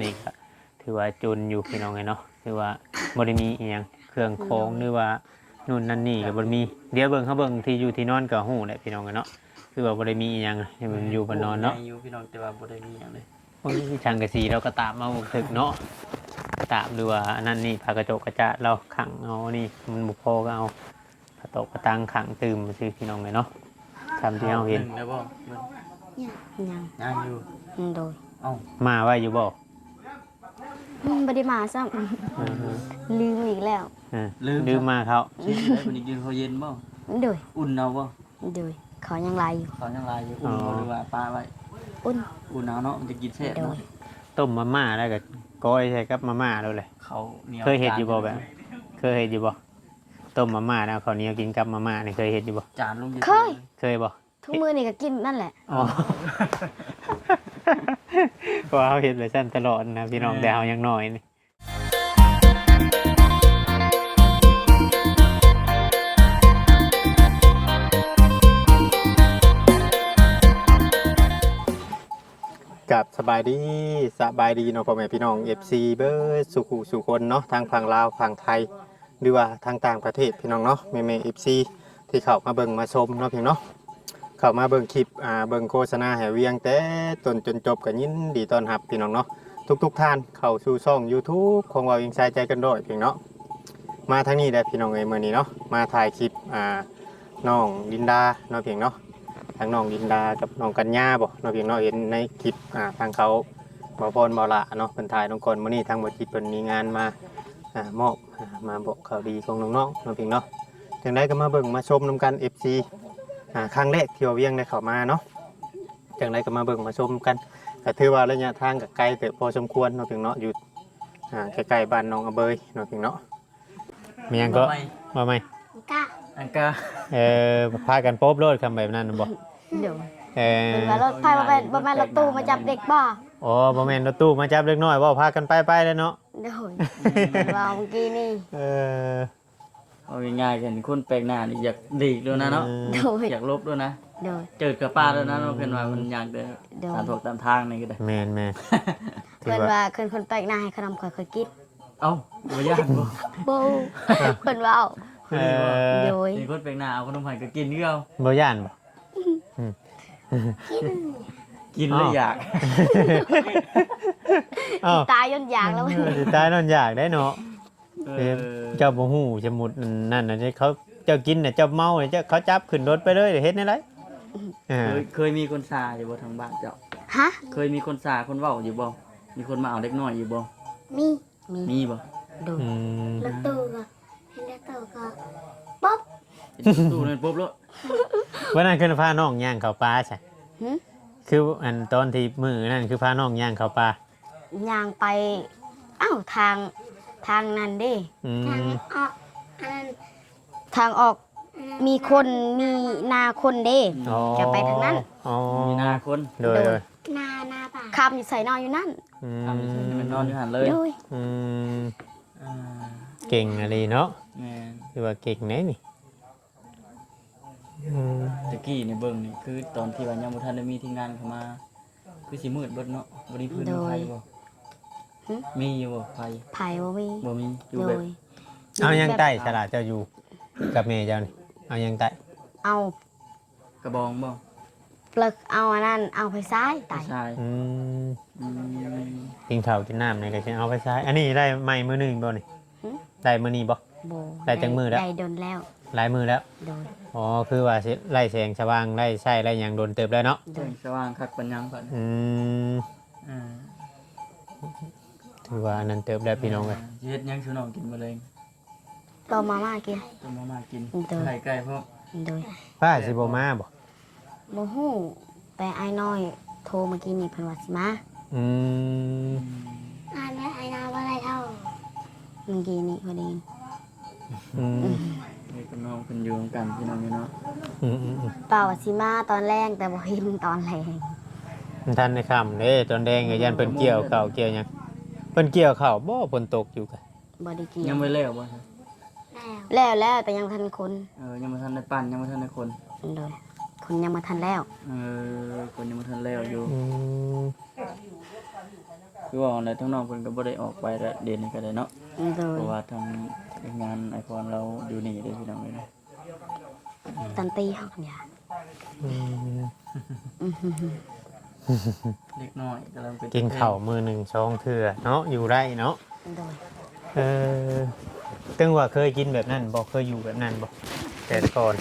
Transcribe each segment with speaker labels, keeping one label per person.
Speaker 1: นี่ก็ถือว่าจนอยู่พี่น้องไงเนาะถือว่าบ่ได้มีอีหยังเครื่องของหรือว่านู่นนั่นนี่ก็บ่มีเดี๋ยวเบิ่งเขาเบิ่งที่อยู่ที่นอนก็ฮู้แหละพี่น้องไงเนาะคือว่าบ่ได้มีอีหยังให้มันอยู่บนนอนเนาะ
Speaker 2: อยู่พี่น้องแต่ว่าบ่ได้มีหยังเลย
Speaker 1: โอ้ยช่างกะสีเราก็ตามมาถึกเนาะตามหรือว่าอันนั้นนี่ผ้ากระจกกระจะเราขังเอานี่มันบ่พอก็เอาผ้าตกกระตังขังตื่มซื่อพี่น้องไงเนาะทำที่เฮาเห็น
Speaker 2: แล้วบ่
Speaker 3: ยัง
Speaker 2: ยังอยู่
Speaker 3: โดย
Speaker 2: เอ้า
Speaker 1: มาไว้อยู่บ่
Speaker 3: บ่ได้มาซ้ำลืมอีกแล้ว
Speaker 1: ลืมมาเขา
Speaker 2: สิได้บ่ได้กินข้าวเย็นบ่
Speaker 3: โดย
Speaker 2: อุ่นเอาบ่
Speaker 3: โดยเขายังลายอยู่
Speaker 2: เขายังลายอยู่อุ่นบ่หรือว่าปลาไว้
Speaker 3: อุ่น
Speaker 2: อุ่นเอาเนาะมันจะกินแซ่บ
Speaker 3: โด
Speaker 2: เนาะ
Speaker 3: ย
Speaker 1: ต้มมาม่าแล้วก็ก้อยใส่กับมาม่าแล้วเลย
Speaker 2: เขาเหนียว
Speaker 1: เคยเห็นอยู่บ่แบบเคยเห็นอยู่บ่ต้มมาม่าแล้วข้าวเหนียวกินกับมาม่านี่เคยเห็นอยู่บ่
Speaker 2: จานลงอยู่
Speaker 1: เคยบ่
Speaker 3: ทุกมื้อนี่ก็กินนั่นแหละ
Speaker 1: อ๋อ เพราะว่าเขาเห็นไปสั้นตลอดนะพี่น้องแต่เขายังน้อยนี่กับสบายดีเนาะพ่อแม่พี่น้อง FC เบิร์ดสุคนเนาะทางฝั่งลาวฝั่งไทยหรือว่าทางต่างประเทศพี่น้องเนาะแม่ FC ที่เข้ามาเบิ่งมาชมเนาะพี่เนาะเข้ามาเบิ่งคลิปเบิ่งโฆษณาให้เวียงแต่ต้นจนจบก็ยินดีต้อนรับพี่น้องเนาะทุกท่านเข้าสู่ช่อง YouTube ของเราเองใช้ใจกันด้วยพี่เนาะมาทางนี้ได้พี่น้องเอ้ยมื้อนี้เนาะมาถ่ายคลิปน้องดินดาเนาะพี่เนาะทางน้องดินดากับน้องกัญญาบ่เนาะพี่เนาะเห็นในคลิปทางเขาบ่พรบ่ละเนาะเพิ่นถ่ายน้องคนมื้อนี้ทางบ่จิตเพิ่นมีงานมามอบมาบอกข่าวดีของน้องๆเนาะพี่เนาะจังได๋ก็มาเบิ่งมาชมนํกัน FC ครั้งแรกที่ว่าเวียงได้เข้ามาเนาะจังได๋ก็มาเบิ่งมาชมกันก็ถือว่าระยะทางก็ไกลเติบพอสมควรเนาะพี่เนาะอยู่ใกล้ๆบ้านน้องอเบยเนาะพี่เนาะมีหยังก็ว่าไหม
Speaker 3: กะ
Speaker 2: อันกะ
Speaker 1: พากันโป๊บโลดคำแบบนั้นบ่
Speaker 3: เดี๋ยว
Speaker 1: เออ
Speaker 3: เป็นว่ารถไฟบ่แม่นรถตู้มาจับเด็กบ่
Speaker 1: อ๋อบ่แม่นรถตู้มาจับเล็กน้อยบ่พากันไปแล้วเนาะ
Speaker 3: โดยว่าเมื่อกี้นี่
Speaker 2: เอาง่ายๆเห็นคนแปลกหน้านี่อยากหลีกด้วยนะเนาะ
Speaker 3: โดย
Speaker 2: อยากลบด้วยนะ
Speaker 3: โดย
Speaker 2: เจิดกับป้าด้วยนะเพิ่นว่ามันอยากเดินตามถูกตามทางนี่ก็ได้
Speaker 1: แม่น
Speaker 3: เพิ่นว่าเพิ่นคนแปลกหน้าให้ขนมข่อยกิน
Speaker 2: เอ้าบ่ยากบ่
Speaker 3: บ่เพิ่นว่าโดย
Speaker 2: มีคนแปลกหน้าเอาขนมไผ่ก็กินคือเอา
Speaker 1: บ่ย่านบ่
Speaker 2: กินแล้วอยาก
Speaker 3: ตายจนอยากแล้ว
Speaker 1: สิตายนอนอยากได้เนาะเจ้าบ่ฮู้สมุดนั่นน่ะเขาเจ้ากินน่ะเจ้าเมาน่ะเจ้าเขาจับขึ้นรถไปเลยเฮ็ดแนวใด
Speaker 2: เคยมีคนซาอยู่บ่ทางบ้านเจ้า
Speaker 3: ฮะ
Speaker 2: เคยมีคนซาคนเว้าอยู่บ่มีคนมาเอาเด็กน้อยอยู่บ่
Speaker 3: มี
Speaker 2: บ่
Speaker 3: โดย
Speaker 4: แล้วตู้ก็ป๊อบ
Speaker 2: ตู้นั่นปุ๊บแล้ว
Speaker 1: วันนั้นคือพาน้องย่างเข้าป่าใช่
Speaker 3: หึ
Speaker 1: คืออันตอนที่มื้อนั้นคือพาน้องย่างเข้าป่า
Speaker 3: ย่างไปอ้าวทางนั้นเด้
Speaker 4: ทางออกอันนั้น
Speaker 3: ทางออกมีคนมีนาคนเด้ จะไปทางนั้น
Speaker 1: อ๋อ
Speaker 2: มีหน้าคน
Speaker 1: โดย
Speaker 4: หน้าป่า
Speaker 3: คำอยู่ใส่นอนอยู่นั่น
Speaker 2: ทำให้มันนอนอยู่หันเลย
Speaker 3: โดย
Speaker 2: อ่า
Speaker 1: เก่งอะไรเนาะ
Speaker 2: แม่น
Speaker 1: คือว่าเก่งไหนนี่
Speaker 2: ตะกี้นี่เบิ่งนี่คือตอนที่ว่ายังบ่ทันได้มีทีมงานเข้ามาคือสิมืดเบิดเนาะบ่ได้พื้นไฟบ่มีอยู่บ่ไฟ
Speaker 3: ไผ่บ่มี
Speaker 2: บ่มีอยู่
Speaker 3: โด
Speaker 2: แบบ
Speaker 3: ย
Speaker 1: เอายังใต้ฉลาดเจ้าอยู่กับเมย์เจ้านี่เอายังใต้
Speaker 3: เอา
Speaker 2: กระบองบ่
Speaker 3: ปลึกเอาอันนั้นเอาไปซ้ายไต่
Speaker 2: ผู้ชาย
Speaker 1: อืม
Speaker 2: อืม
Speaker 1: กินข้าวกินน้ำนี่ก็จะเอาไปใช้อันนี้ได้ไม้มือหนึ่งบ่นี่ได้มือนี้บ่
Speaker 3: โบ
Speaker 1: ได้จังมือแล้ว
Speaker 3: ได้ดนแล้ว
Speaker 1: หลายมือแล้ว
Speaker 3: โดย
Speaker 1: อ๋อคือว่าสิไล่แสงสว่างไล่ใช้ไล่หยังโดนเติบแล้วเนาะ
Speaker 3: โดย
Speaker 2: สว่างคักปัญญังก่อน อ่า
Speaker 1: ถือว่าอันนั้นเติบแล้วพี่น้องเลย
Speaker 2: เฮ็ดหยังชูน้องกินบ่เลย
Speaker 3: เรามาม่ากิน
Speaker 2: ต้มมาม่ากิน
Speaker 3: เด้อ
Speaker 2: ไข่ไก่พร้อม
Speaker 3: โดย
Speaker 1: ป้าสิบ่มาบ่
Speaker 3: โมฮู้แต่ไอ้น้อยโทรมากินนี่เพิ่นว่าสิมา
Speaker 1: อืม
Speaker 4: อ่านแล้วไอ้นาว่าอะไรเท่า
Speaker 3: เมื่อกี้นี่พอดี
Speaker 1: อืม
Speaker 2: นี่กับน้องเพิ่นอยู่ร่วมกันพี่น้องอยู่เนาะ
Speaker 1: อืม
Speaker 3: เปล่าว่าสิมาตอนแรกแต่บ่เห็นตอนแรง
Speaker 1: ท่านในค่ำเด้ตอนแดงก็ยันเพิ่นเกี่ยวข้าวเกี่ยวหยังเพิ่นเกี่ยวข้าวบ่ฝนตกอยู่กะ
Speaker 3: บ่ได้เกี่ย
Speaker 2: ยั
Speaker 3: ว
Speaker 2: งไม่แล้วบ่
Speaker 3: แล้วแต่ยังทันคน
Speaker 2: ยังบ่ทันได้ปั้นยังบ่ทันได้คน
Speaker 3: โดยคนยังมาทันแล้ว
Speaker 2: คนยังบ่ทันแล้วอยู่
Speaker 1: อืม
Speaker 2: คือว่าในทั้งน้องเพิ่นก็บ่ได้ออกไปแล้วเด่นนี่ก็ได้เนาะ
Speaker 3: โดย
Speaker 2: เพราะว่าทางงานไอคอนเราอยู่นี่เด้อพี่น้องเอ้ยนะ
Speaker 3: ตันตีเฮาเนี่ย
Speaker 2: เล็กน้อยกำลังเป็น
Speaker 1: กินข้าวมื้อหนึ่งสองเทื่อเนาะอยู่ได้เนาะ
Speaker 3: โดย
Speaker 1: เออตึงว่าเคยกินแบบนั้นบ่เคยอยู่แบบนั้นบ่แต่ก่อน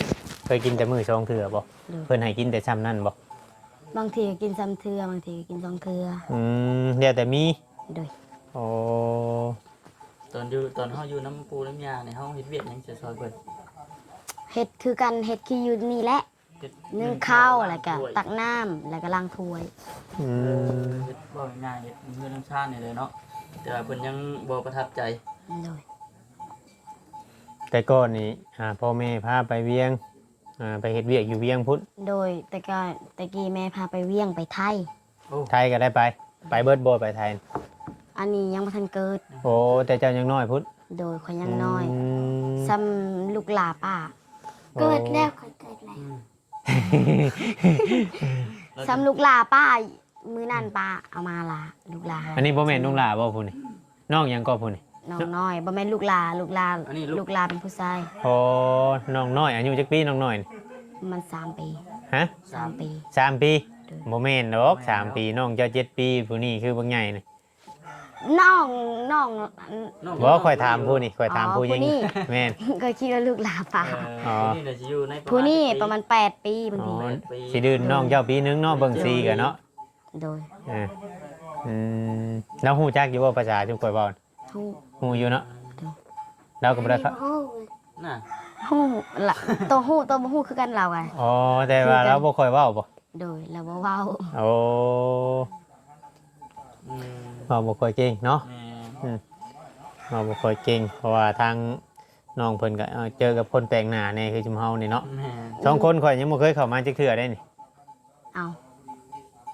Speaker 1: เคยกินแต่มื้อสองเทื่อบ่เพิ่นให้กินแต่ซ้ำนั้นบ่
Speaker 3: บางทีก็กินซ้ำเทื่อบางทีก็กินสองเทื่อ
Speaker 1: เดี๋ยวแต่มี
Speaker 3: โดย
Speaker 1: โอ้
Speaker 2: ตอนเฮาอยู่น้ำปูน้ำยาในห้องเฮ็ดเวียกหยังจะซอยเพิ่น
Speaker 3: เฮ็ดคือกันเฮ็ดคืออยู่นี่แหละ
Speaker 2: เฮ็ด
Speaker 3: นึ่งข้าวแล้วก็ตักน้ำแล้วก็ล้างถ้วย
Speaker 1: อืม
Speaker 2: เฮ็ดบ่ง่ายๆเฮ็ดเพื่อนน้ำชาตินี่เลยเนาะแต่ว่าเพิ่นยังบ่ประทับใจ
Speaker 3: โดย
Speaker 1: แต่ก่อนนี่พ่อแม่พาไปเวียงไปเฮ็ดเวียกอยู่เวียงพุทธ
Speaker 3: โดยแต่กี้แม่พาไปเวียงไปไทย
Speaker 1: ไทยก็ได้ไปเบิดบ่ไปไทย
Speaker 3: อันนี้ยังบ่ทันเกิด
Speaker 1: โอ้แต่เจ้ายังน้อยพุทธ
Speaker 3: โดยข่อยยังน้อย
Speaker 1: ม
Speaker 3: ซ้ำลูกหลาป้า
Speaker 4: เกิดแล้วค่อยเกิดแล้ว
Speaker 3: ซ้ำลูกหลาป้ามื้อนั้นป้าเอามาละลูกหลา
Speaker 1: อันนี้บ่แม่นน้องหลาบ่พุ่นนี่น้องหยังก็พุ่นนี่
Speaker 3: น้องน้อยบ่แม่นลูกหลาลูกหลาลูกหลาเป็นผู้ชาย
Speaker 1: โอ้น้องน้อยอายุจักปีน้องน้อยนี่
Speaker 3: มัน3 ปี
Speaker 1: ฮะ
Speaker 3: 3 ปี
Speaker 1: 3 ปีบ่แม่นดอก3 ปีน้องเจ้า7 ปีผู้นี้คือบักใหญ่นี่
Speaker 3: น้อง
Speaker 1: บ่ค่อยถามผู้นี่ค่อยถามผู้หญิง
Speaker 3: ผู้นี่
Speaker 1: แม่น
Speaker 3: ก็คิดว่าลูกหลาป้า
Speaker 2: ผู้นี้น่ะสิอยู่ใน
Speaker 3: ผู้นี่ประมาณ8 ปีบาง
Speaker 1: อ๋อ
Speaker 3: ที
Speaker 1: สิดื้นน้องเจ้าปีนึงเนาะเบิ่งซีกันเนาะ
Speaker 3: โดย
Speaker 1: เออแล้วฮู้จักอยู่ว่าภาษาที่ข่อยเว้า
Speaker 3: ฮู้
Speaker 1: ฮู้อยู่เนาะเราก็บ่ได้
Speaker 4: โอ้โห
Speaker 2: น่ะ
Speaker 3: ฮู้ละตัวฮู้ตัวบ่ฮู้คือกันเราไง
Speaker 1: อ๋อแต่ว่าเราบ่ค่อยเว้าบ่
Speaker 3: โดยเราบ่เว้า
Speaker 1: โอ้
Speaker 2: อืม
Speaker 1: เราบ่ค่อยเก่งเนาะ
Speaker 2: แม่
Speaker 1: เราบ่ค่อยเก่งเพราะว่าทางน้องเพิ่นก็เจอกับคนแปลกหน้าแน่คือชุมเฮานี่เนาะ
Speaker 2: แม่
Speaker 1: สองคนข่อยยังบ่เคยเข้ามาจักเทื่อได้นี่
Speaker 3: เอา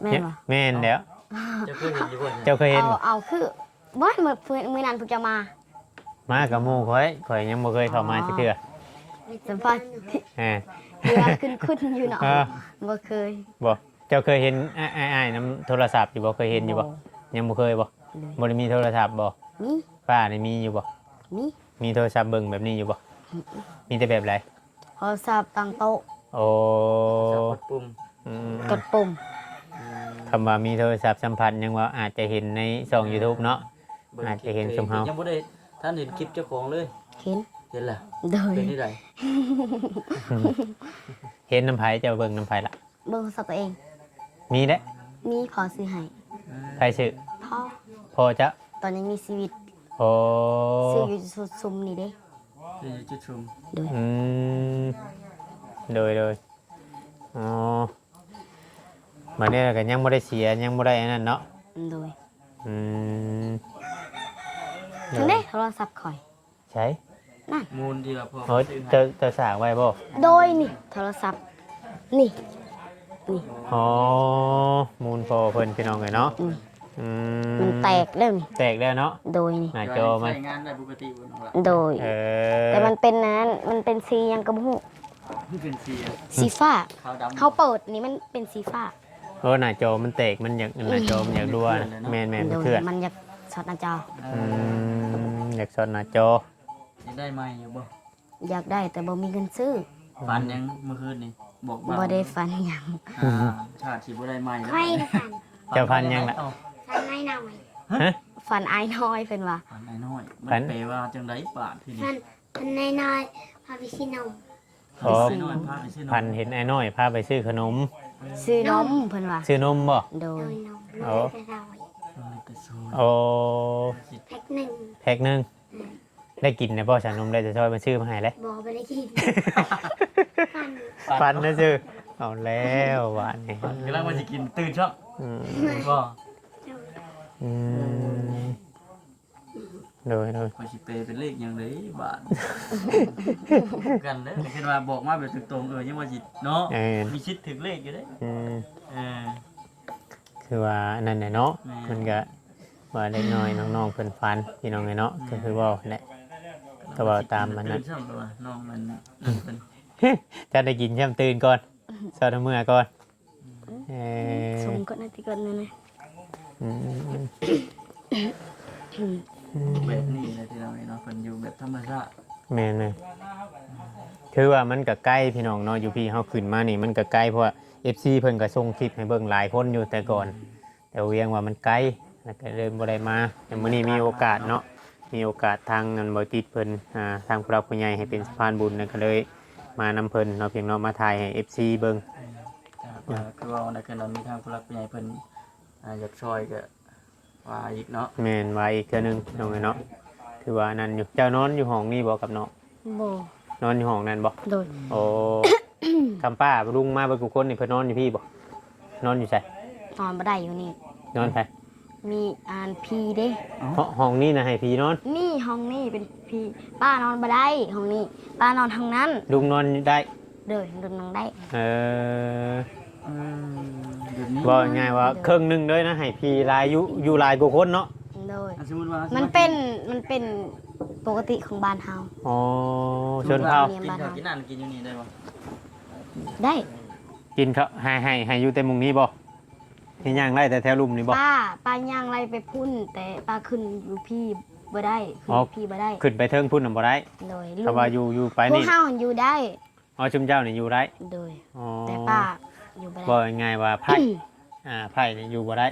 Speaker 3: แม่นบ่
Speaker 1: แม่นแล้ว
Speaker 2: จะเคยเห็นอยู่บ่เนี่ย
Speaker 1: เจ้าเคยเห็นบ่
Speaker 3: เอาคือบ่ให้มื้อนั้นเพิ่นจะมา
Speaker 1: มากับหมู่ข่อยยังบ่เคยเข้ามาจักเทื่อ
Speaker 3: สัมภาษณ์
Speaker 1: แหม
Speaker 3: เรือขึ้นอยู่เนาะ
Speaker 1: เออ
Speaker 3: บ่เคย
Speaker 1: บ่เจ้าเคยเห็นอ้ายๆนำโทรศัพท์อยู่บ่เคยเห็นอยู่บ่ยังบ่เคยบ่
Speaker 3: เลย
Speaker 1: บ่ได้มีโทรศัพท์บ่
Speaker 3: มี
Speaker 1: ป้านี่มีอยู่บ่
Speaker 3: มี
Speaker 1: มีโทรศัพท์เบิ่งแบบนี้อยู่บ่มีแต่แบบไร
Speaker 3: โทรศัพท์ตั้งโต๊ะ
Speaker 1: โอ้
Speaker 2: จับกดปุ่ม
Speaker 1: อืม
Speaker 3: กดปุ่ม
Speaker 1: คำว่ามีโทรศัพท์สัมผัสยังว่าอาจจะเห็นในช่อง YouTube เนาะ
Speaker 2: บิ่ง
Speaker 1: อาจจะเห็น
Speaker 2: คลิป
Speaker 1: ซุมเฮา
Speaker 2: ยังบ่ได้ท่านเห็นคลิปเจ้าของเลย
Speaker 3: เห็น
Speaker 2: เห็นล่ะ
Speaker 3: โดย
Speaker 2: เป็นที่ใด
Speaker 1: เห็นน้ำไผเจ้าเบิ่งน้ำไผละ
Speaker 3: เบิ่งโทรศัพท์ตัวเอง
Speaker 1: มีเด้
Speaker 3: มีพอซื้อให้
Speaker 1: ไผชื่อ
Speaker 3: พ่อ
Speaker 1: พอจะ
Speaker 3: ตอนยังมีชีวิต
Speaker 1: โอ้
Speaker 3: ซื้ออยู่สุดซุมนี่เด้
Speaker 2: เดี๋ยวจะชม
Speaker 3: โดย
Speaker 1: อืมโดยอ๋อมาเนี่ยก็ยังบ่ได้เสียยังบ่ได้อันนั้นเนาะ
Speaker 3: โดย
Speaker 1: อืม
Speaker 3: ถึงได้โทรศัพท์ข่อย
Speaker 1: ใช่
Speaker 2: มูลที่ว่าพอ
Speaker 1: โอ้
Speaker 2: ซื้อให้
Speaker 1: จะสร้างไว้บ่
Speaker 3: โดยนี่โทรศัพท์นี่
Speaker 1: อ๋อมูลพอเพิ่นพี่น้องไงเนาะ
Speaker 3: อืม
Speaker 1: อื
Speaker 3: มันแตกแล้วนี่
Speaker 1: แตกแล้วเนาะ
Speaker 3: โดยนี่
Speaker 1: หน้าจอมัน
Speaker 2: ใช้งานได้ปกติบ่น้องล่ะ
Speaker 3: โดย
Speaker 1: เออ
Speaker 3: แต่มันเป็นนั้นมันเป็นสีหยังกระหู้
Speaker 2: มันเป็นสีอะ
Speaker 3: สีฟ้า
Speaker 2: ขาวดำ
Speaker 3: เขาเปิดนี่มันเป็นสีฟ้า
Speaker 1: โอ้หน้าจอมันแตกมันอยากหน้าจอมันอยากรั่วนะแม่น
Speaker 3: โด
Speaker 1: เพื่
Speaker 3: ย
Speaker 1: อน
Speaker 3: มันอยากช็อตหน้าจอ
Speaker 1: อืมอยากสอนหน้าจอ
Speaker 2: ยังได้ไหมอยู่บ่
Speaker 3: อยากได้แต่บ่มีเงินซื้อ
Speaker 2: ฟันยังเมื่อคืนนี่บอกว่า
Speaker 3: บ่ได้ฟันหยัง
Speaker 2: ชาติที่บ่ได้ไหม
Speaker 4: ใครกัน
Speaker 1: เจ้าพันยังล่ะ
Speaker 2: เอ้า
Speaker 4: ทำไม่หน่อย
Speaker 1: ฮะ
Speaker 3: ฟันอายน้อยเพิ่นว่า
Speaker 2: ฟันน้อยๆ
Speaker 1: ฟั
Speaker 2: มัน นแปลว่าจังไดปาดที่นี่
Speaker 4: มันน้อยๆพาไปชินม
Speaker 1: อ๋อ
Speaker 2: น้อยๆพาไปซื้อนม
Speaker 1: พันเห็นไอ้น้อยพาไปซื้อขนม
Speaker 3: ซื้อนมเพิ่นว่า
Speaker 1: ซื้อนมบ่
Speaker 3: โด
Speaker 4: โด
Speaker 3: ย
Speaker 4: ยนม
Speaker 1: อ๋อ
Speaker 4: ไม่ได้
Speaker 2: แต่ซอย
Speaker 1: โอ้
Speaker 4: แพ็คหนึ่ง
Speaker 1: แพ็คหนึงได้กินนะบ่ฉันนมได้จะช่วยมาซื้อมาให้เลย
Speaker 4: บอกไปได้กินฟัน
Speaker 1: ฟันนะซื้อเอาแล้วหวานนี่
Speaker 2: กำลังว่าสิกินตื่นช่อง
Speaker 1: อืม
Speaker 2: บ่
Speaker 1: อืมโดย
Speaker 2: คอยสิเปเป็นเลขหยังไดบาทกันเด้อคิดว่าบอกมาแบบตรงๆยังว่าสิเนาะ
Speaker 1: เออ
Speaker 2: มีชิดถึงเลขอยู่เด้
Speaker 1: อืม
Speaker 2: เออ
Speaker 1: คือว่านั่นแหละเนาะ
Speaker 2: แม่
Speaker 1: มันก็ว่าเล็กน้อยน้องๆเพิ่นฟันพี่น้องไงเนาะก็คือว่าแหละ ก็ว่าตามมันนะ
Speaker 2: ตื่ช่องตัวน้องมันเป็น
Speaker 1: จะได้กินแช่มตื่นก่อนสอดเมื่อก่อนเออ
Speaker 3: สมก็นาทีก่อนนั่นนะ
Speaker 1: อืม
Speaker 2: แบบนี้เลยที่เราเนาะเพิ่นอยู่แบบธรรมชาติ
Speaker 1: แม่นคือว่ามันก็ใกล้พี่น้องเนาะอยู่พี่เฮาขึ้นมานี่มันก็ใกล้เพราะว่า FC เพิ่นก็ส่งคลิปให้เบิ่งหลายคนอยู่แต่ก่อนแต่เวียงว่ามันไกลแล้วก็เลยบ่ได้มาแต่มื้อนี้มีโอกาสเนาะมีโอกาสทางเงินบ่ติดเพิ่นทางผู้รักผู้ใหญ่ให้เป็นสะพานบุญก็เลยมานำเพิ่นเนาะเพียงเนาะมาถ่ายให้ FC เบิ่ง
Speaker 2: คือว่าในคืนเรามีทางผู้รักผู้ใหญ่เพิ่นอยากช่วยก็ว่าอีกเนาะ
Speaker 1: แม่นว่าอีกเทื่อนึงน้องเนาะคือว่านั่นอยู่เจ้านอนอยู่ห้องนี้บ่กับน้อง
Speaker 3: บ่
Speaker 1: นอนอยู่ห้องนั้นบ่
Speaker 3: โดย
Speaker 1: โอ้ คำป้าลุงมาเบิ่งกูคนนี่เพิ่นนอนอยู่พี่บ่นอนอยู่ไส
Speaker 3: นอนบ่ได้อยู่นี่
Speaker 1: นอนไส
Speaker 3: มีอ่านพีเด้
Speaker 1: ห้องนี้นะให้พี่นอน
Speaker 3: นี่ห้องนี่เป็นพีป้านอนบ่ได้ห้องนี้ป้านอนทางนั้น
Speaker 1: ลุงนอนได้
Speaker 3: เด้อลุงนอนได้
Speaker 1: เออ
Speaker 2: แบบนี้
Speaker 1: บ่ง่ายว่าครึ่งหนึงเลยนะให้พี่ลายอยู่หลายกว่าคนเนาะ
Speaker 3: โดย
Speaker 2: สมมุติว่า
Speaker 3: มันเป็นปกติของบ้านเฮา
Speaker 1: อ๋อชนเผ่า
Speaker 2: กินข้าวกินน้ำกินอยู่นี่ได้บ่
Speaker 3: ได้
Speaker 1: กินเขาให้อยู่แต่มุงนี้บ่เฮ็ดหยังไร่แต่แถวลุ่มนี่บ่
Speaker 3: ป้าย่างไรไปพุ่นแต่ป้าขึ้นอยู่พี่บ่ได้ขึ้นอยู่พี่บ่ได้
Speaker 1: ขึ้นไปเทิงพุ่นน่ะบ่ได้
Speaker 3: โดย
Speaker 1: ถ้าว่าอยู่ไป
Speaker 3: พวก
Speaker 1: นี่
Speaker 3: เฮาอยู่ได้
Speaker 1: อ๋อชุมเจ้านี่อยู่ได้
Speaker 3: โดย
Speaker 1: อ๋อ
Speaker 3: แต่ป้าอยู่บ่
Speaker 1: บ่
Speaker 3: ได้
Speaker 1: ง่ายว่าไผ่ไผ่นี่อยู่บ่ได้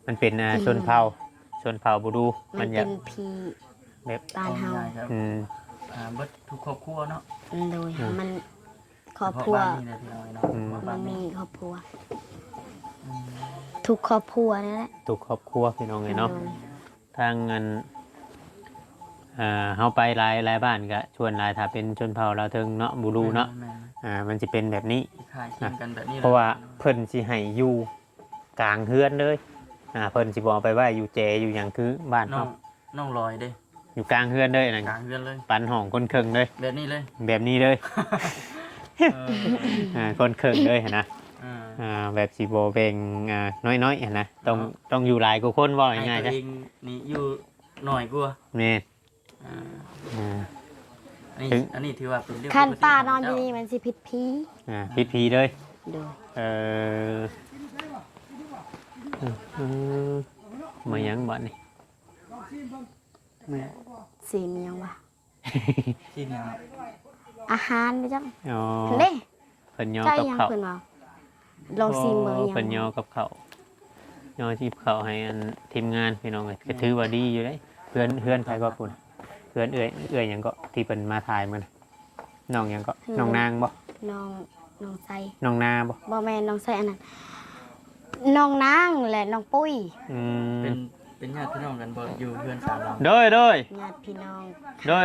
Speaker 1: มันเป็นชนเผ่าบูดู
Speaker 3: มัน
Speaker 1: อยา
Speaker 3: เป็
Speaker 1: ก
Speaker 3: นพี
Speaker 1: แบบ
Speaker 3: บ้านเฮา
Speaker 2: ครับ
Speaker 1: อืม
Speaker 2: เบิดทุกครอบครัวเนาะ
Speaker 3: โดยมันครอบครัว
Speaker 2: บ้านนี่นะพี่น้อยเนาะ
Speaker 3: มั
Speaker 2: บ้าน น
Speaker 3: มี
Speaker 2: นี้
Speaker 3: ครอบครัว ทุกครอบครัวนี่แหละ
Speaker 1: ทุกครอบครัวพี่น้องเลยเนาะ
Speaker 3: โดย
Speaker 1: ทางเงินเฮาไปหลายบ้านก็ชวนหลายถ้าเป็นชนเผ่าลาวเทิงเนาะบูดูเนาะมันจะเป็นแบบนี้
Speaker 2: ขายกินกันแบบนี้
Speaker 1: เพราะว่าเพิ่นสิให้อยู่กลางเฮือนเลยเพิ่นสิบอกไปว่าอยู่เจอยู่หยังคือบ้าน
Speaker 2: น้อ
Speaker 1: เฮาง
Speaker 2: น้องลอยเด้
Speaker 1: อยู่กลางเฮือนเลยนั่น
Speaker 2: กลางเรือนเลย
Speaker 1: ปันห้องคนเคิงเลย
Speaker 2: แบบนี้เลย
Speaker 1: แบบนี้เลยคนเคิงเลยนะ
Speaker 2: อ่า
Speaker 1: แบบสิบ่แบ่งน้อยๆนะต้องอยู่หลายกว่าคนว่าง่ายๆ
Speaker 2: ตั
Speaker 1: จ้ะ
Speaker 2: วเองนี่อยู่หน่อยกว่า
Speaker 1: แม่น
Speaker 2: อันนี้ถือว่าเป็นเรื่อง
Speaker 3: คัน
Speaker 2: ปกติ
Speaker 3: ป้านอนอยู่นี่มันสิผิดพี
Speaker 1: พิดผีเลย
Speaker 3: โดย
Speaker 1: มายังบ่นี่
Speaker 2: แม่
Speaker 3: สีมีหยังวะ
Speaker 2: ที่เนี่ย
Speaker 3: อาหารไปจัง
Speaker 1: อ๋อ
Speaker 3: เด้
Speaker 1: เพิ่นย่อ
Speaker 3: ใช่
Speaker 1: กับ
Speaker 3: ยัง
Speaker 1: ข้าว
Speaker 3: เพิ่นว่าลองซีเมอร์ยัง
Speaker 1: เพิ่นย่อกับข้าวย่อที่ข้าวให้อันทีมงานพี่น้องเอ้ยก็ถือว่าดีอยู่เด้เพื่อนใครก็คุณเพื่อนเอ้ยหยังก็ที่เพิ่นมาถ่ายมันน้องหยังก็น้องนางบ่
Speaker 3: น้องไซ
Speaker 1: น้องนาบ่
Speaker 3: บ่แม่นน้องไซอันนั้นน้องนางและน้องปุ้ย
Speaker 1: อืม
Speaker 2: เป็นญาติพี่น้องกันบ่อยู่เพื่อนสามหลัง
Speaker 1: โดย
Speaker 3: ญาติพี่น้อง
Speaker 1: โดย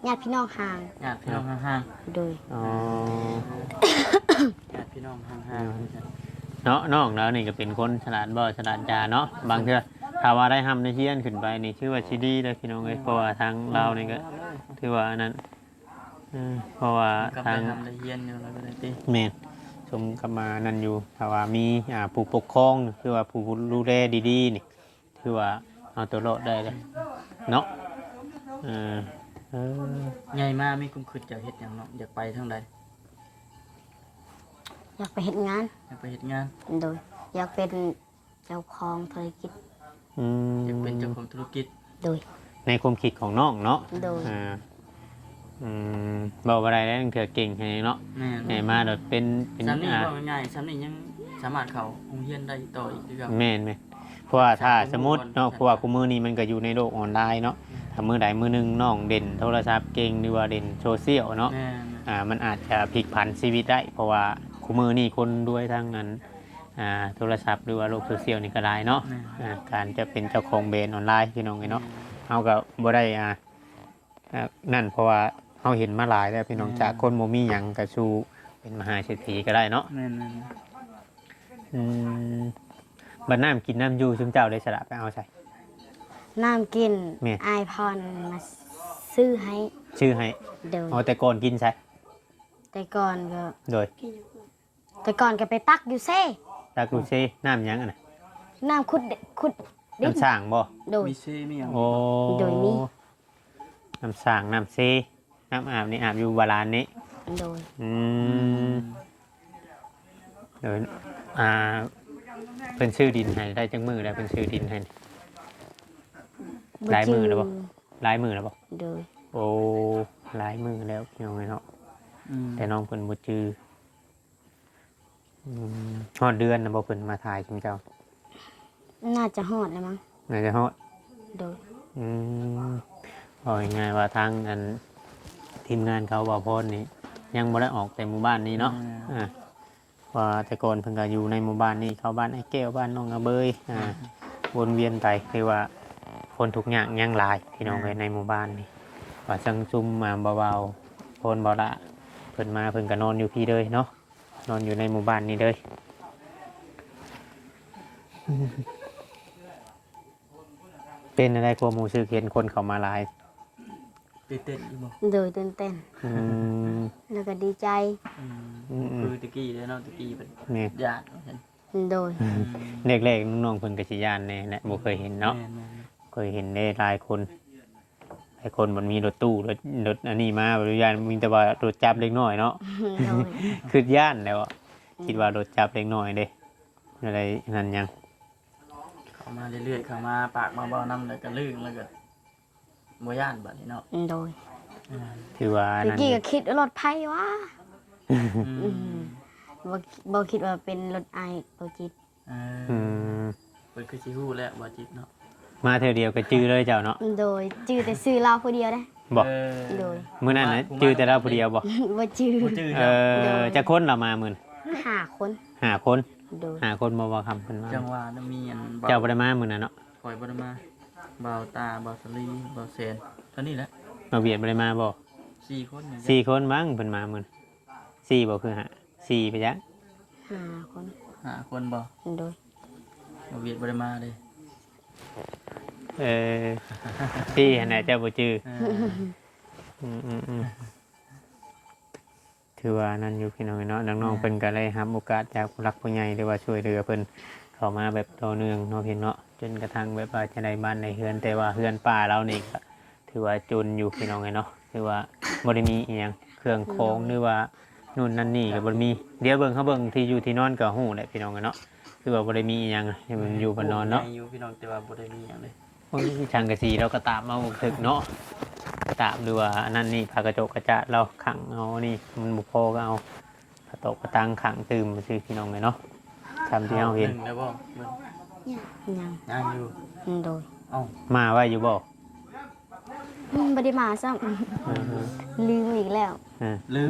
Speaker 3: ญาติพี่น้องห่าง
Speaker 2: ญาติพี่น้องห่าง
Speaker 3: โดย
Speaker 1: อ๋อ
Speaker 2: ๆญาติพี่น้องห่างๆ
Speaker 1: เนาะน้องแล้วนี่ก็เป็นคนฉลาดบ่ฉลาดจาเนาะบางเทื่อถ้าว่าได้ทำในเฮียนขึ้นไปนี่ชื่อว่าชิดีเลยพี่น้องเอ้ยเพราะว่าทางเรานี่ก็ถือว่าอันนั้นเพราะว่า
Speaker 2: กับ
Speaker 1: ทา
Speaker 2: ไป
Speaker 1: ง
Speaker 2: ทำละเอียนอยู่แล้วก็ได้ติ
Speaker 1: แม่นชมกับมานั่นอยู่ถ้าว่ามีผู้ปกครองคือว่าผู้ดูแลดีๆนี่คือว่าเอาตัวรอดได้เลยเนาะเออ
Speaker 2: ใหญ่มามีคุ้มคิดอยากเฮ็ดหยังเนาะอยากไปทางใด
Speaker 3: อยากไปเฮ็ดงาน
Speaker 2: อยากไปเฮ็ดงาน
Speaker 3: โดย อยากเป็นเจ้าของธุรกิจ
Speaker 1: อืม
Speaker 2: อยากเป็นเจ้าของธุรกิจ
Speaker 3: โดย
Speaker 1: ในความคิดของน้องเนาะ
Speaker 3: โดย
Speaker 1: บอกอะไรได้ตั้งแต่เก่งแค่นี้เนาะ
Speaker 2: แม่
Speaker 1: ไหนมาเดี๋ยวเป็น
Speaker 2: ซ้ำนี่ว่าง่ายๆซ้ำนี่ยังสามารถเข้าโรงเรียนได้ต่ออีกคือเก่า
Speaker 1: แม่นไหมเพราะว่าถ้าสมมติเนาะเพราะว่ากูมือนี้มันก็อยู่ในโลกออนไลน์เนาะถ้ามือใดมือหนึงน้องเด่นโทรศัพท์เก่งหรือว่าเด่นโซเชียลเนาะ
Speaker 2: แม่
Speaker 1: มันอาจจะพลิกผันชีวิตได้ เพราะว่ากูมือนี่คนด้วยทั้งนั้นโทรศัพท์หรือว่าโลกโซเชียลนี่ก็ได้เนาะการจะเป็นเจ้าของแบรนด์ออนไลน์พี่น้องไงเนาะเอาก็บ่ได้นั่นเพราะว่าเขาเห็นมาหลายแล้วพี่น้องจากคนโมมีหยังกระชูเป็นมหาเศรษฐีก็ได้เนาะ
Speaker 2: แม่
Speaker 1: บัดน้ำกินน้ำยูซึ่งเจ้าได้สละไปเอาใส่
Speaker 3: น้ำกิน
Speaker 1: แม่
Speaker 3: อายพรมาซื้อให้
Speaker 1: ชื่อให้
Speaker 3: โดย
Speaker 1: เอาแต่ก่อนกินใส่
Speaker 3: แต่ก่อนก็
Speaker 1: โดย
Speaker 3: แต่ก่อนก็ไปตักอยู่เซ่
Speaker 1: ตากูเซน้ำหยังอ่ะนะ
Speaker 3: น้ำขุดดิน
Speaker 1: น้ำสร้างบ่
Speaker 3: โดย
Speaker 2: มีเซ่มีหยัง
Speaker 1: โอ้
Speaker 3: โดยมี
Speaker 1: น้ำสร้างน้ำเซน้ำอาบนี่อาบอยู่บาลานนี้
Speaker 3: โดย
Speaker 1: เดี๋ยวเป็นชื่อดินให้ได้จังมือได้เป็นชื่อดินให้ หลายมือแล้วบ่หลายมือแล้วบ่
Speaker 3: โดย
Speaker 1: โอ้หลายมือแล้วพี่น้องเนาะแต่น้องเพิ่นบ่จื้อฮอดเดือนน่ะบ่เพิ่นมาถ่ายชิมเจ้า
Speaker 3: น่าจะฮอดแล้วมั้ง
Speaker 1: น่าจะฮอด
Speaker 3: โดย
Speaker 1: เอาง่ายๆว่าทางอันทีมงานเขาบ่พรนี่ยังบ่ได้ออกแต่หมู่บ้านนี้เนาะว่าแต่ก่อนเพิ่นก็อยู่ในหมู่บ้านนี้เข้าบ้านไอ้แก้วบ้านน้องกระเบยวนเวียนไปคือว่าคนทุกอย่างยังหลายพี่น้องเลยในหมู่บ้านนี่ว่าซังซุ่มมาเบาๆคนบ่ละเพิ่นมาเพิ่นก็นอนอยู่พี่เลยเนาะนอนอยู่ในหมู่บ้านนี้เลยเป็นอะไรกลัวหมู่ซื้อเห็นคนเข้ามาหลาย
Speaker 2: ตื่นเต้นอยู่บ่
Speaker 3: โดยตื่นเต้นแล้วก็ดีใจ
Speaker 2: คือตะกี้เด้อเนาะตะกี้เป็น
Speaker 1: นี่
Speaker 2: ญาติเห็น
Speaker 3: โดย
Speaker 1: เล็กๆน้องๆเพิ่นก็สิย่านแน่แหละบ่เคยเห็นเนาะ
Speaker 2: แม่น
Speaker 1: เคยเห็นได้หลายคนมันมีรถตู้รถอันนี้มาบริยานมีแต่ว่ารถจับเล็กน้อยเนาะ
Speaker 3: โดย
Speaker 1: คือย่านแล้วอะคิดว่ารถจับเล็กน้อยเด้อะไรนั่นยัง
Speaker 2: ๆเข้ามาเรื่อยๆเข้ามาปากมาเบาน้ำแล้วก็ลื่นแล้วก็บ่ย่านบัดนี้เนาะ
Speaker 3: โดย
Speaker 1: ถือว่า
Speaker 3: เมื่อ
Speaker 1: นั่น
Speaker 3: กี้ก็คิดว่ารถไผวะ
Speaker 2: อืม
Speaker 3: บ่คิดว่าเป็นรถไอบ่จิต
Speaker 1: อืม
Speaker 2: เปิดคือสิฮู้แล้วบ่จิตเนาะ
Speaker 1: มาเท่าเดียวก็จื้อเลยเจ้าเนาะ
Speaker 3: โดยจื้อแต่ซื้อเราผู้เดียวได้
Speaker 1: บอก
Speaker 3: โดย
Speaker 1: มื้อนั้นนะจื้อแต่เราผู้เดียวบ่
Speaker 3: บ่จื้อ
Speaker 2: บ่จื้อ
Speaker 1: เอ
Speaker 2: เจ้า
Speaker 1: จะคนเรามามื้อ
Speaker 3: 5 คน
Speaker 1: 5 คน
Speaker 3: โดย
Speaker 1: 5 คนบ่ว่าคำเพิ่นมา
Speaker 2: จังหวะนั้นมีอัน
Speaker 1: เจ้าบ่ได้มามื้อนั้นเนาะ
Speaker 2: คอยบ่ได้มาเบาตาเบาสลีเบาแสนเท่านี้แหละ
Speaker 1: มาเวียดบ่ได้มาบ่
Speaker 2: 4คนนี่
Speaker 1: 4 คนมั้งเพิ่นมามื้อ4บ่คือหา4ไปจัก
Speaker 3: 5 คน
Speaker 2: 5คนบ่
Speaker 3: โดย
Speaker 2: บ่เวียดบ่ได้มาเลย
Speaker 1: เออพี่อันไหนเจ้าบ่จื้อ อืมถือว่านั่นอยู่พี่น้องเนาะน้องๆเพิ่นก็เลยรับโอกาสจากผู้หลักผู้ใหญ่หรือว่าช่วยเหลือเพิ่นเข้ามาแบบต่อเนื่องเนาะพี่เนาะจนกระทั่งแบบว่าจะได้บ้านในเฮือนแต่ว่าเฮือนป้าเรานี่ก็ถือว่าจนอยู่พี่น้องเนาะถือว่าบ่ได้มีอีหยังเครื่องของหรือว่านู่นนั่นนี่ก็บ่ได้มีเดี๋ยวเบิ่งที่อยู่ที่นอนก็ฮู้แหละพี่น้องเนาะคือว่าบ่ได้มีอีหยังให้มันอยู่บนนอนเนาะ
Speaker 2: อยู่พี่น้องแต่ว่าบ่ได้มีหยังเลย
Speaker 1: โอ้ยช่างกะสีเราก็ตามมาบุกถึกเนาะตามดูว่าอันนั้นนี่พากระจกกระจะเราขังเอานี่มันบุพอก็เอากระตกกระตังขังตื่มมาซื้อพี่น้องเลยเนาะทำที่เราเห็น
Speaker 2: 1แล้วบ่เบิ่ง
Speaker 3: ยัง
Speaker 2: ยังอยู่
Speaker 3: โดย
Speaker 2: เอ้า
Speaker 1: มาไว้อยู่บ่
Speaker 3: บ่ได้มาซ้ำ
Speaker 1: เออ
Speaker 3: ลืมอีกแล้ว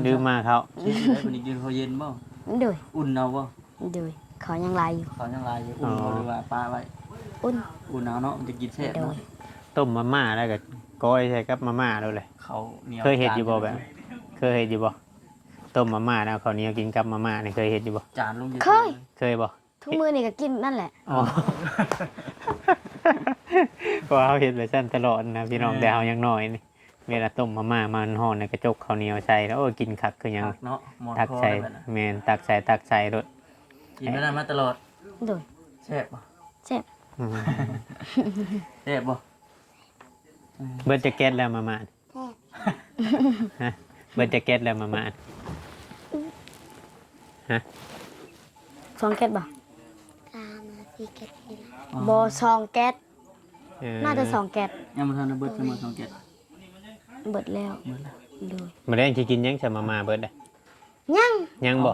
Speaker 1: ลืมมาเขา
Speaker 2: คิดได้วันนี้กินข้าวเย็นบ่
Speaker 3: โดย
Speaker 2: อุ่นเอาบ่
Speaker 3: โดยเขายังลายอยู่
Speaker 2: เขายังลายอยู่อุ่นบ่หรือว่าปลาไว้
Speaker 3: อุ่น
Speaker 2: อุ่นเอาเนาะมันจะกินแซ่บ
Speaker 3: โด
Speaker 2: เนาะ
Speaker 3: ย
Speaker 1: ต้มมาม่าแล้วก็ก้อยใส่กับมาม่าเราเลย
Speaker 2: เขาเหนียว
Speaker 1: เคยเห็นอยู่บ่แบบ เคยเห็นอยู่บ่ต้มมาม่าแล้วเขาวเหนี้กินกับมาม่านี่เคยเห็นอยู่บ่
Speaker 2: จานลงอยู่
Speaker 3: เคย
Speaker 1: เคยบ่
Speaker 3: ทุกมื้อนี่ก็กินนั่นแหละ
Speaker 1: อ๋อ เพราะว่าเขาเห็นแบบนั้นตลอดนะพี่น้องแต่เขายังน้อยนี่เวลาต้มมาม่ามันห่อในกระจกข้าวเหนียวใส่แล้วโอ้ยกินคักคือหยัง
Speaker 2: ตักเนาะหมอน
Speaker 1: ตัก
Speaker 2: คอ
Speaker 1: ใส่
Speaker 2: แบบนั้น
Speaker 1: แมนตักใส่รถ
Speaker 2: กินไม่ได้มาตลอด
Speaker 3: โดย
Speaker 2: แซ่บบ่
Speaker 3: แซ่บ
Speaker 2: แซ่บบ่
Speaker 1: เบิร์ดแจ็คเก็ตแล้วมาม่า
Speaker 4: แท้
Speaker 1: ฮะเบิร์ดแจ็คเก็ตแล้วมาม่า
Speaker 3: ซองแก๊สบ่
Speaker 4: ตามมาสีเกตนี่ละ
Speaker 3: บ่ซองแก๊ส
Speaker 1: เออ
Speaker 3: น่าจะซองแก๊ส
Speaker 2: ยังบ่ทันได้เบิดสมอง2เกต
Speaker 3: เบิดแล้ว
Speaker 2: เบิดละ
Speaker 3: โดย
Speaker 1: มาได้ที่กินยังใส่มาม่าเบิร์ดได้
Speaker 3: ยัง
Speaker 1: ยังบ่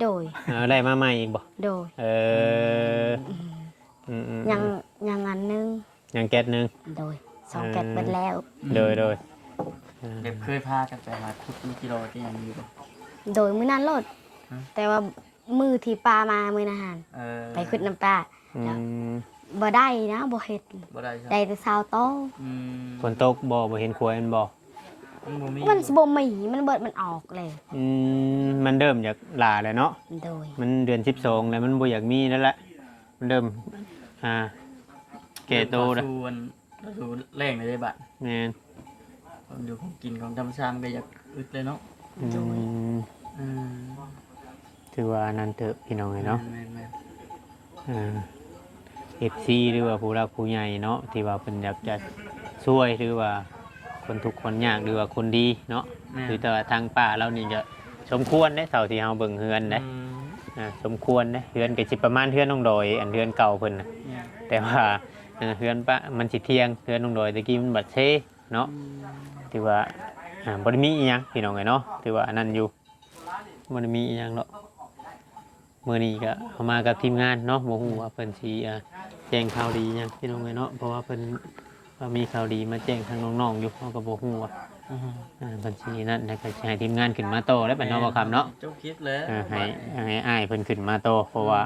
Speaker 3: โดย
Speaker 1: ได้มาใหม่อีกบ่
Speaker 3: โดย
Speaker 1: เอออืม
Speaker 3: ยังอันนึง
Speaker 1: ยังแก๊สหนึง
Speaker 3: โดยซองแก๊สเบิดแล้ว
Speaker 1: โดย
Speaker 2: เด็กเคยพากันไปหาคุดกิโลที่ยังอยู่บ่
Speaker 3: โดยมื้อนั้นโลด
Speaker 2: ฮะ
Speaker 3: แต่ว่ามือที่ปลามามื้ออาหาร
Speaker 2: เออ
Speaker 3: ไปขึ้นน้ำปลา
Speaker 1: อืม
Speaker 3: บ่ได้นะบ่เฮ็ด
Speaker 2: บ่ได้ใช่
Speaker 3: ได้แต่ซาวโต
Speaker 2: อืม
Speaker 1: ฝนตกบ่เห็นครัวมันบ่
Speaker 2: มันบ่มี
Speaker 3: มันสิบ่มีมันเบิดมันออกเลย
Speaker 1: มันเริ่มจากหลาแล้วเนาะ
Speaker 3: โดย
Speaker 1: มันเดือน12แล้วมันบ่อยากมีแล้วแหละมันเริ่มเกโต
Speaker 2: แล้
Speaker 1: แล้ว ว
Speaker 2: ดูแรงเลยได้บัด
Speaker 1: แม่น
Speaker 2: ความอยู่ของกินของธรรมชาติมันก็อยากอึดเลยเนาะ
Speaker 1: อืม
Speaker 2: อืม
Speaker 1: ถือว่านั่นเถอะพี่น้องเนาะ
Speaker 2: แม่น
Speaker 1: FC หรือว่าผู้รักผู้ใหญ่เนาะที่ว่าเพิ่นอยากจะช่วยหรือว่าคนทุกข์คนยากหรือว่าคนดีเนาะ
Speaker 2: ๆแม่น
Speaker 1: คือแต่ว่าทางป้าเรานี่จะสมควรเด้เท่าที่เฮาเบิ่งเฮือนเด้
Speaker 2: อืม
Speaker 1: สมควรเด้เฮือนก็สิประมาณเฮือนน้องดอยอันเฮือนเก่าเพิ่นน่ะ
Speaker 2: เนี่ย
Speaker 1: แต่ว่า
Speaker 5: เฮือนปะมันสิเที่ยงเฮือนน้องดอยตะกี้มันบัดเซเนาะถือว่าบ่ได้มีอีหยังพี่น้องเอ้ยเนาะถือว่าอันนั้นอยู่บ่ได้มีอีหยังหรอกมื้อนี้ก็เอามากับทีมงานเนาะบ่ฮู้ว่าเพิ่นสิแจ้งข่าวดีหยังพี่น้องเอ้ยเนาะเพราะว่าเพิ่นว่ามีข่าวดีมาแจ้งทางน้องๆอยู่เฮาก็บ่ฮู้ว่าเพิ่นสินั่นแล้วก็สิให้ทีมงานขึ้นมาโตแล้วบัดเนาะบ่ครับเนาะ
Speaker 2: เจ้าคิดแล้ว
Speaker 5: ให้อ้ายเพิ่นขึ้นมาโตเพราะว่า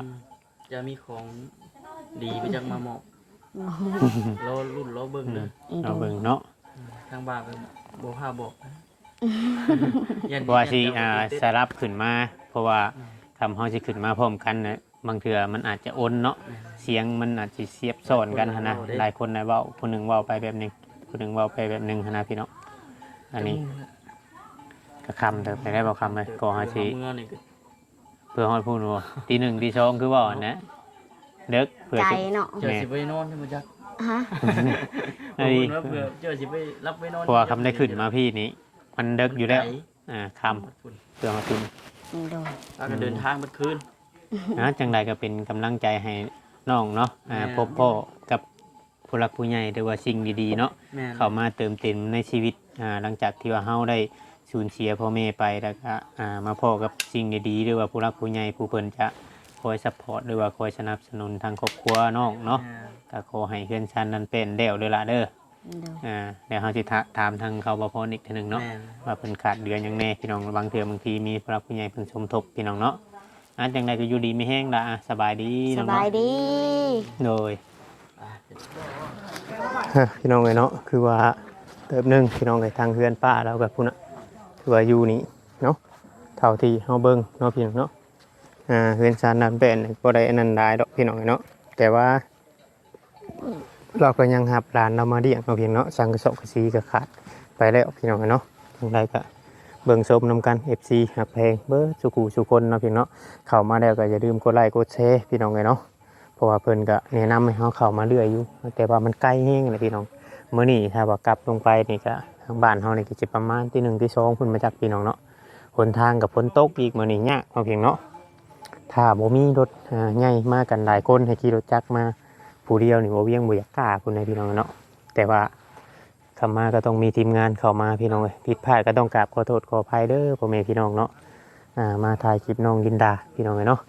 Speaker 2: จะมีของดีไปจักมาหมอบรอรุ่นรอเบิ่งเด้อ
Speaker 5: เอาเบิ่งเนาะ
Speaker 2: ทางบ้านก็บ่พาบอกนะยัน
Speaker 5: ว่าสิสลับขึ้นมาเพราะว่าคำเฮาสิขึ้นมาพร้อมกันน่ะบางเทื่อมันอาจจะโอนเนาะเสียงมันอาจสิเสียบซ้อนกันหั้นนะหลายคนน่ะเว้าผู้หนึงเว้าไปแบบหนึงผู้หนึงเว้าไปแบบหนึงหั้นนะพี่น้องอันนี้ก็คำแต่ไปได้บ่คำเลยก็หาสิ
Speaker 2: เมื่อนี่ก็
Speaker 5: เพื่อฮอดผู้หนูตีหนึ่งตีสองคือเว้านะเด็กเพื่อ
Speaker 3: ใจ
Speaker 5: สิ
Speaker 3: เนาะ
Speaker 2: เจอสิไปนอนใช่มั้ยจัก
Speaker 3: ฮะ
Speaker 5: อันนี้
Speaker 2: ว่าเพื่อเจอสิไปรับไปนอน
Speaker 5: เพราะว่าคำได้ขึ้นมาพี่นี้มันเด็กอยู่แล้วคำเพื่อมาขึ้น
Speaker 3: โดย
Speaker 2: แล้วก็เดินทางเมื่อคืน
Speaker 5: จังใดก็เป็นกำลังใจให้น้องเนาะพบพ่อกับผู้หลักผู้ใหญ่หรือว่าสิ่งดีๆเนาะ
Speaker 2: แม่น
Speaker 5: เข้ามาเติมเต็มในชีวิตหลังจากที่ว่าเฮาได้สูญเสียพ่อแม่ไปแล้วก็มาพ่อกับสิ่งดีๆหรือว่าผู้หลักผู้ใหญ่ผู้เพิ่นจะคอยซัพพอร์ตหรือว่าคอยสนับสนุนทางครอบครัวน้องเนาะก็ขอให้เฮือนชันนั้นเป็นเดี่ยวเด้อล่ะเด้อ
Speaker 3: โดย
Speaker 5: เดี๋ยวเฮาสิถามทางเขาบ่พออีกทีหนึงเนาะ
Speaker 2: แม่น
Speaker 5: ว่าเพิ่นขาดเดือนหยังแน่พี่น้องบางเทื่อบางทีมีผู้หลักผู้ใหญ่เพิ่นสมทบพี่น้องเนาะจังใดก็อยู่ดีมีแห้งละสบายดี
Speaker 3: ส
Speaker 5: น้อง
Speaker 3: บาย
Speaker 5: เนาะ
Speaker 3: ดี
Speaker 5: โดย
Speaker 1: พี่น้องเลยเนาะคือว่าเติบหนึงพี่น้องเลยทางเฮือนป้าแล้วกับพุ่นน่ะคือว่าอยู่นี่เนาะเท่าที่เฮาเบิ่งเนาะพี่น้องเนาะเฮือนซานนั้นเป็นบ่ได้อันนั้นได้ดอกพี่น้องเนาะแต่ว่าเราก็ยังรับหลานเรามาเลี้ยงเนาะพี่น้องเนาะสังกะสกกะสีก็ขาดไปแล้วพี่น้องเนาะจังไดก็เบิ่งชมนำกัน FC หักเพลงเบิดสุขุสุคนเนาะพี่น้องเนาะเข้ามาแล้วก็อย่าลืมกดไลค์กดแชร์พี่น้องเลยเนาะเพราะว่าเพิ่นก็แนะนำให้เฮาเข้ามาเรื่อยอยู่แต่ว่ามันไกลแฮงเลยพี่น้อง มื้อนี้ถ้าว่ากลับลงไปนี่ก็ทางบ้านเฮานี่ก็สิประมาณตี 1ตี 2พุ่นมาจากพี่น้องเนาะหนทางกับฝนตกอีกมื้อนี้ยากเนาะเพียงเนาะถ้าบ่มีรถใหญ่มากันหลายคนให้ขี่รถจักรมาผู้เดียวนี่บ่เวียงบ่อยากกล้าพุ่นให้พี่น้องเนาะแต่ว่าคำมาก็ต้องมีทีมงานเข้ามาพี่น้องเอ้ยผิดพลาดก็ต้องกราบขอโทษขออภัยเด้อพ่อแม่พี่น้องเนาะมาถ่ายคลิปน้องลินดาพี่น้องเอ้ยเนาะ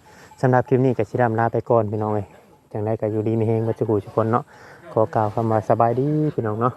Speaker 1: สำหรับคลิปนี้ก็สิลาไปก่อนพี่น้องเอ้ยจังได๋ก็อยู่ดีมีแฮงบ่จุกุทุกคนเนาะขอกล่าวคำว่าสบายดีพี่น้องเนาะ